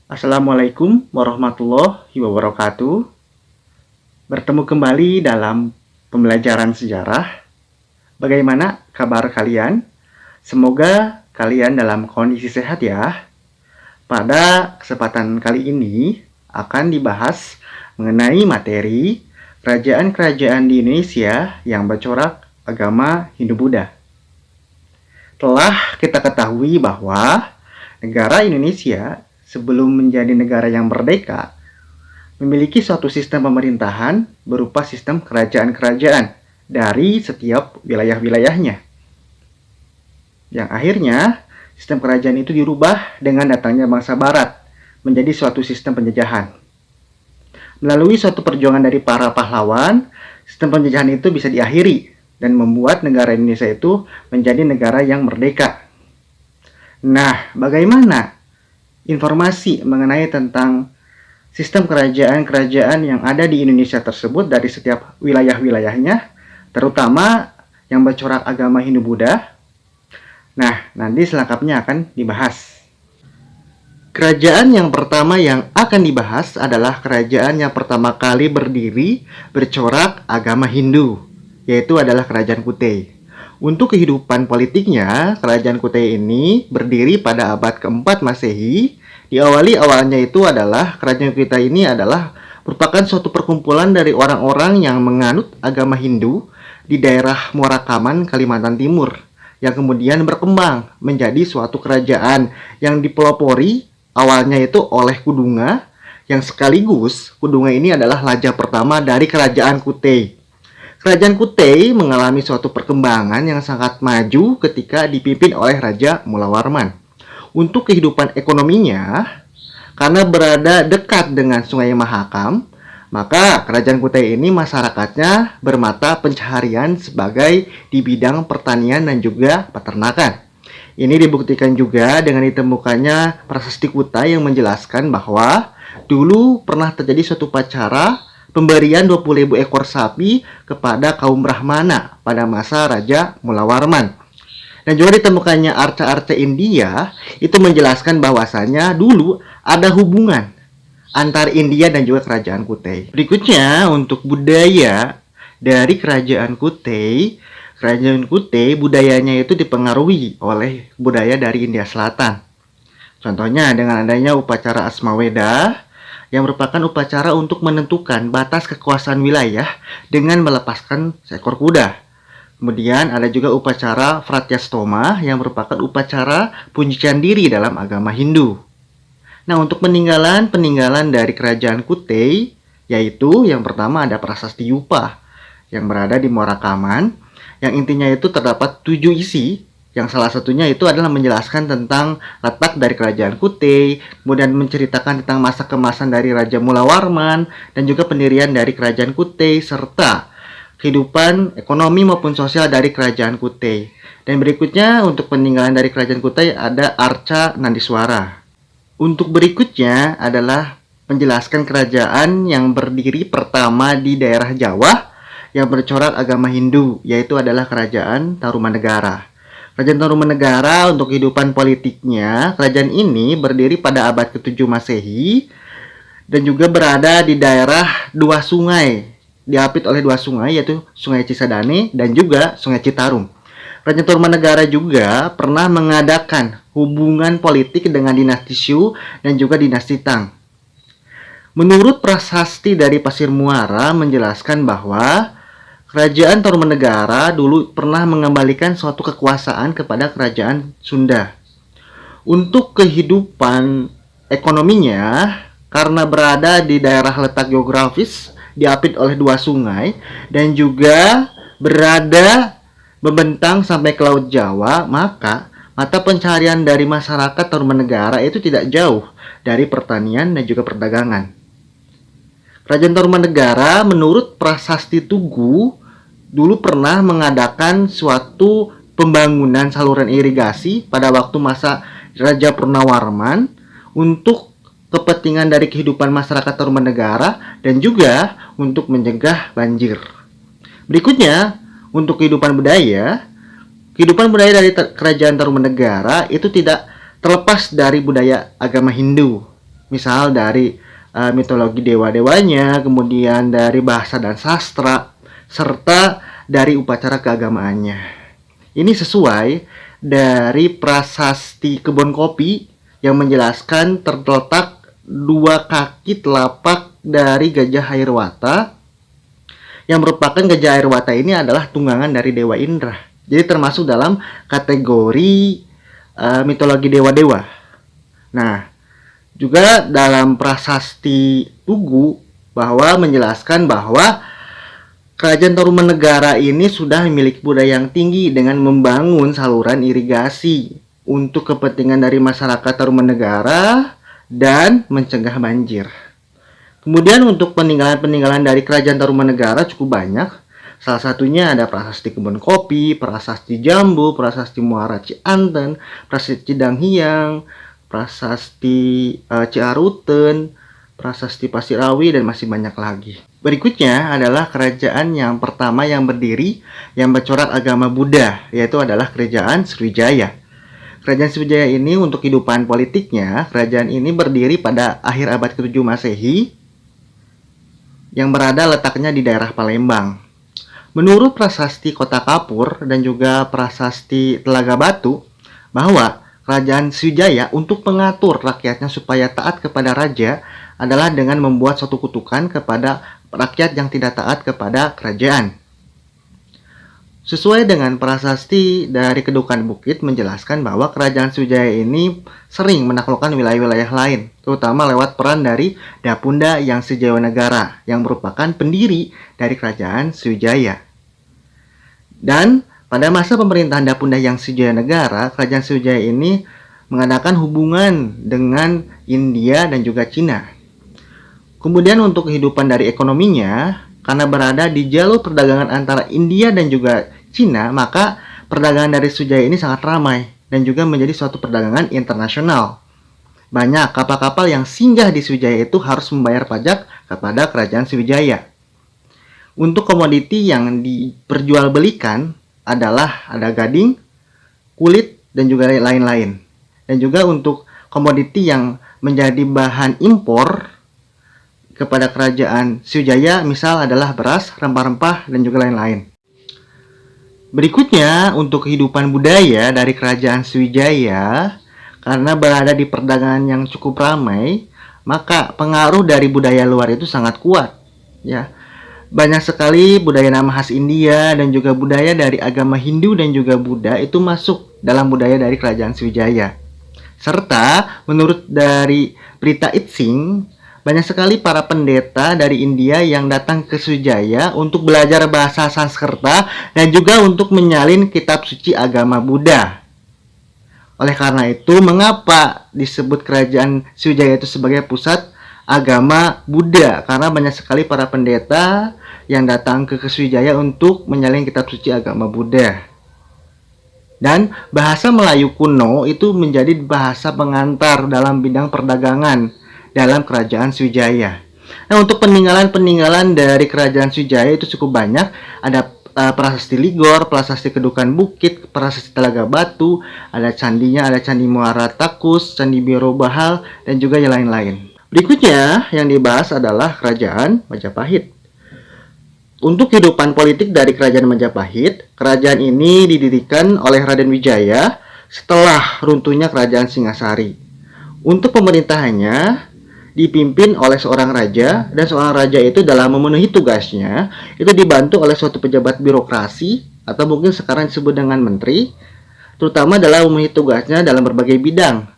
Assalamualaikum warahmatullahi wabarakatuh. Bertemu kembali dalam pembelajaran sejarah. Bagaimana kabar kalian? Semoga kalian dalam kondisi sehat ya. Pada kesempatan kali ini akan dibahas mengenai materi kerajaan-kerajaan di Indonesia yang bercorak agama Hindu-Buddha. Telah kita ketahui bahwa negara Indonesia sebelum menjadi negara yang merdeka memiliki suatu sistem pemerintahan berupa sistem kerajaan-kerajaan dari setiap wilayah-wilayahnya. Yang akhirnya, sistem kerajaan itu dirubah dengan datangnya bangsa barat menjadi suatu sistem penjajahan. Melalui suatu perjuangan dari para pahlawan, sistem penjajahan itu bisa diakhiri dan membuat negara Indonesia itu menjadi negara yang merdeka. Nah, bagaimana informasi mengenai tentang sistem kerajaan-kerajaan yang ada di Indonesia tersebut dari setiap wilayah-wilayahnya, terutama yang bercorak agama Hindu-Buddha? Nah, nanti selengkapnya akan dibahas. Kerajaan yang pertama yang akan dibahas adalah kerajaan yang pertama kali berdiri bercorak agama Hindu, yaitu adalah Kerajaan Kutai. Untuk kehidupan politiknya, Kerajaan Kutai ini berdiri pada abad keempat Masehi. Awalnya itu adalah kerajaan kita ini adalah merupakan suatu perkumpulan dari orang-orang yang menganut agama Hindu di daerah Muarakaman, Kalimantan Timur, yang kemudian berkembang menjadi suatu kerajaan yang dipelopori awalnya itu oleh Kudunga, yang sekaligus Kudunga ini adalah raja pertama dari Kerajaan Kutai. Kerajaan Kutai mengalami suatu perkembangan yang sangat maju ketika dipimpin oleh Raja Mulawarman. Untuk kehidupan ekonominya, karena berada dekat dengan Sungai Mahakam, maka Kerajaan Kutai ini masyarakatnya bermata pencaharian sebagai di bidang pertanian dan juga peternakan. Ini dibuktikan juga dengan ditemukannya prasasti Kutai yang menjelaskan bahwa dulu pernah terjadi suatu upacara pemberian 20.000 ekor sapi kepada kaum Brahmana pada masa Raja Mulawarman. Dan juga ditemukannya arca-arca India itu menjelaskan bahwasanya dulu ada hubungan antara India dan juga Kerajaan Kutai. Berikutnya untuk budaya dari Kerajaan Kutai budayanya itu dipengaruhi oleh budaya dari India Selatan. Contohnya dengan adanya upacara Asmaweda yang merupakan upacara untuk menentukan batas kekuasaan wilayah dengan melepaskan seekor kuda. Kemudian ada juga upacara Fratyastoma yang merupakan upacara penyucian diri dalam agama Hindu. Nah, untuk peninggalan dari Kerajaan Kutai, yaitu yang pertama ada Prasasti Yupa yang berada di Muarakaman, yang intinya itu terdapat 7 isi, yang salah satunya itu adalah menjelaskan tentang letak dari Kerajaan Kutai, kemudian menceritakan tentang masa kemasan dari Raja Mulawarman, dan juga pendirian dari Kerajaan Kutai, serta kehidupan ekonomi maupun sosial dari Kerajaan Kutai. Dan berikutnya untuk peninggalan dari Kerajaan Kutai ada Arca Nandiswara. Untuk berikutnya adalah menjelaskan kerajaan yang berdiri pertama di daerah Jawa yang bercorak agama Hindu, yaitu adalah Kerajaan Tarumanegara. Kerajaan Tarumanegara untuk kehidupan politiknya, kerajaan ini berdiri pada abad ke-7 Masehi dan juga berada di daerah dua sungai, diapit oleh dua sungai, yaitu Sungai Cisadane dan juga Sungai Citarum. Kerajaan Tarumanegara juga pernah mengadakan hubungan politik dengan dinasti Shu dan juga dinasti Tang. Menurut prasasti dari Pasir Muara menjelaskan bahwa Kerajaan Tarumanegara dulu pernah mengembalikan suatu kekuasaan kepada Kerajaan Sunda. Untuk kehidupan ekonominya, karena berada di daerah letak geografis diapit oleh dua sungai dan juga berada membentang sampai ke Laut Jawa, maka mata pencaharian dari masyarakat Tarumanegara itu tidak jauh dari pertanian dan juga perdagangan. Kerajaan Tarumanegara menurut Prasasti Tugu dulu pernah mengadakan suatu pembangunan saluran irigasi pada waktu masa Raja Purnawarman untuk kepentingan dari kehidupan masyarakat Tarumanegara dan juga untuk mencegah banjir. Berikutnya, untuk kehidupan budaya dari Kerajaan Tarumanegara itu tidak terlepas dari budaya agama Hindu. Misal dari mitologi dewa-dewanya, kemudian dari bahasa dan sastra, serta dari upacara keagamaannya. Ini sesuai dari prasasti kebun kopi yang menjelaskan terletak dua kaki telapak dari Gajah Airwata, yang merupakan Gajah Airwata ini adalah tunggangan dari Dewa Indra. Jadi termasuk dalam kategori mitologi dewa-dewa. Nah, juga dalam prasasti Tugu bahwa menjelaskan bahwa Kerajaan Tarumanegara ini sudah memiliki budaya yang tinggi dengan membangun saluran irigasi untuk kepentingan dari masyarakat Tarumanegara dan mencegah banjir. Kemudian untuk peninggalan-peninggalan dari Kerajaan Tarumanegara cukup banyak. Salah satunya ada prasasti Kebun Kopi, prasasti Jambu, prasasti Muara Cianten, prasasti Cidanghiang, prasasti Ciaruten, prasasti Pasirawi, dan masih banyak lagi. Berikutnya adalah kerajaan yang pertama yang berdiri yang bercorak agama Buddha, yaitu adalah Kerajaan Sriwijaya. Kerajaan Sriwijaya ini untuk kehidupan politiknya, kerajaan ini berdiri pada akhir abad ke-7 Masehi yang berada letaknya di daerah Palembang. Menurut prasasti Kota Kapur dan juga prasasti Telaga Batu, bahwa Kerajaan Sriwijaya untuk mengatur rakyatnya supaya taat kepada raja adalah dengan membuat suatu kutukan kepada rakyat yang tidak taat kepada kerajaan. Sesuai dengan prasasti dari Kedukan Bukit menjelaskan bahwa Kerajaan Sriwijaya ini sering menaklukkan wilayah-wilayah lain, terutama lewat peran dari Dapunda Yang Srijayanegara yang merupakan pendiri dari Kerajaan Sriwijaya. Dan pada masa pemerintahan Dapunda Yang Srijayanegara, Kerajaan Sriwijaya ini mengadakan hubungan dengan India dan juga Cina. Kemudian untuk kehidupan dari ekonominya, karena berada di jalur perdagangan antara India dan juga Cina, maka perdagangan dari Sriwijaya ini sangat ramai dan juga menjadi suatu perdagangan internasional. Banyak kapal-kapal yang singgah di Sriwijaya itu harus membayar pajak kepada Kerajaan Sriwijaya. Untuk komoditi yang diperjualbelikan adalah ada gading, kulit, dan juga lain-lain. Dan juga untuk komoditi yang menjadi bahan impor kepada Kerajaan Sriwijaya, misal adalah beras, rempah-rempah, dan juga lain-lain. Berikutnya, untuk kehidupan budaya dari Kerajaan Sriwijaya, karena berada di perdagangan yang cukup ramai, maka pengaruh dari budaya luar itu sangat kuat. Ya, banyak sekali budaya nama khas India dan juga budaya dari agama Hindu dan juga Buddha itu masuk dalam budaya dari Kerajaan Sriwijaya. Serta menurut dari berita Itsing, banyak sekali para pendeta dari India yang datang ke Sriwijaya untuk belajar bahasa Sanskerta dan juga untuk menyalin kitab suci agama Buddha. Oleh karena itu, mengapa disebut Kerajaan Sriwijaya itu sebagai pusat agama Buddha? Karena banyak sekali para pendeta yang datang ke Sriwijaya untuk menyalin kitab suci agama Buddha. Dan bahasa Melayu kuno itu menjadi bahasa pengantar dalam bidang perdagangan dalam Kerajaan Sriwijaya. Nah, untuk peninggalan-peninggalan dari Kerajaan Sriwijaya itu cukup banyak. Ada prasasti Ligor, prasasti Kedukan Bukit, prasasti Telaga Batu, ada candinya, ada Candi Muara Takus, Candi Biro Bahal, dan juga yang lain-lain. Berikutnya yang dibahas adalah Kerajaan Majapahit. Untuk kehidupan politik dari Kerajaan Majapahit, kerajaan ini didirikan oleh Raden Wijaya setelah runtuhnya Kerajaan Singasari. Untuk pemerintahannya dipimpin oleh seorang raja, dan seorang raja itu dalam memenuhi tugasnya itu dibantu oleh suatu pejabat birokrasi atau mungkin sekarang disebut dengan menteri, terutama dalam memenuhi tugasnya dalam berbagai bidang.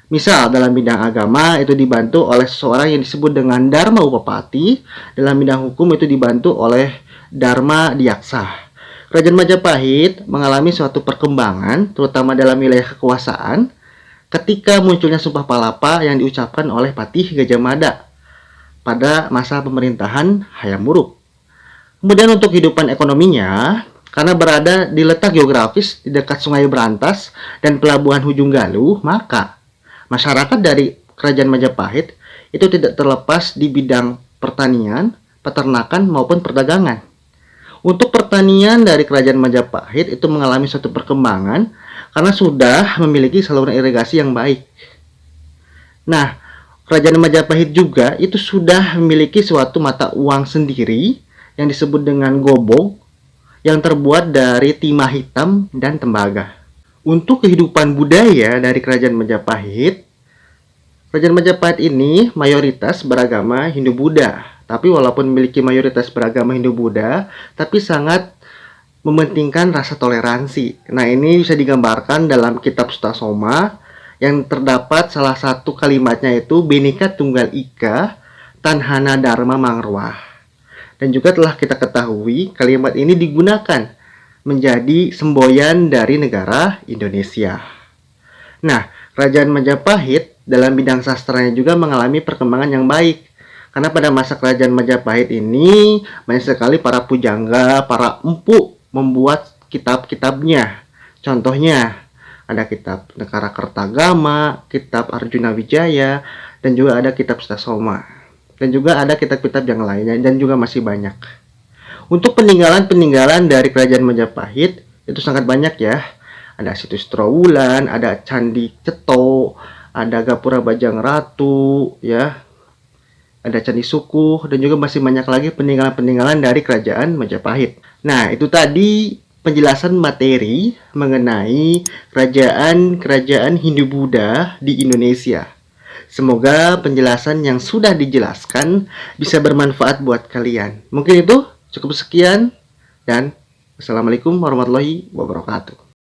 Misal dalam bidang agama itu dibantu oleh seseorang yang disebut dengan Dharma Upapati, dalam bidang hukum itu dibantu oleh Dharma Diaksa. Kerajaan Majapahit mengalami suatu perkembangan terutama dalam wilayah kekuasaan ketika munculnya Sumpah Palapa yang diucapkan oleh Patih Gajah Mada pada masa pemerintahan Hayam Wuruk. Kemudian untuk kehidupan ekonominya, karena berada di letak geografis di dekat Sungai Berantas dan pelabuhan Hujung Galuh, maka masyarakat dari Kerajaan Majapahit itu tidak terlepas di bidang pertanian, peternakan maupun perdagangan. Untuk pertanian dari Kerajaan Majapahit itu mengalami suatu perkembangan karena sudah memiliki saluran irigasi yang baik. Nah, Kerajaan Majapahit juga itu sudah memiliki suatu mata uang sendiri yang disebut dengan gobok, yang terbuat dari timah hitam dan tembaga. Untuk kehidupan budaya dari Kerajaan Majapahit ini mayoritas beragama Hindu-Buddha. Tapi walaupun memiliki mayoritas beragama Hindu-Buddha, tapi sangat mementingkan rasa toleransi. Nah, ini bisa digambarkan dalam kitab Sutasoma yang terdapat salah satu kalimatnya itu Bhinneka Tunggal Ika Tanhana Dharma Mangruah. Dan juga telah kita ketahui kalimat ini digunakan menjadi semboyan dari negara Indonesia. Nah, Kerajaan Majapahit dalam bidang sastranya juga mengalami perkembangan yang baik. Karena pada masa Kerajaan Majapahit ini banyak sekali para pujangga, para empu membuat kitab-kitabnya. Contohnya ada kitab Negara Kertagama, kitab Arjuna Wijaya, dan juga ada kitab Sutasoma. Dan juga ada kitab-kitab yang lainnya dan juga masih banyak. Untuk peninggalan-peninggalan dari Kerajaan Majapahit itu sangat banyak ya. Ada situs Trowulan, ada Candi Ceto, ada Gapura Bajang Ratu, ya. Ada Candi Sukuh, dan juga masih banyak lagi peninggalan-peninggalan dari Kerajaan Majapahit. Nah, itu tadi penjelasan materi mengenai kerajaan-kerajaan Hindu-Buddha di Indonesia. Semoga penjelasan yang sudah dijelaskan bisa bermanfaat buat kalian. Mungkin itu cukup sekian, dan wassalamualaikum warahmatullahi wabarakatuh.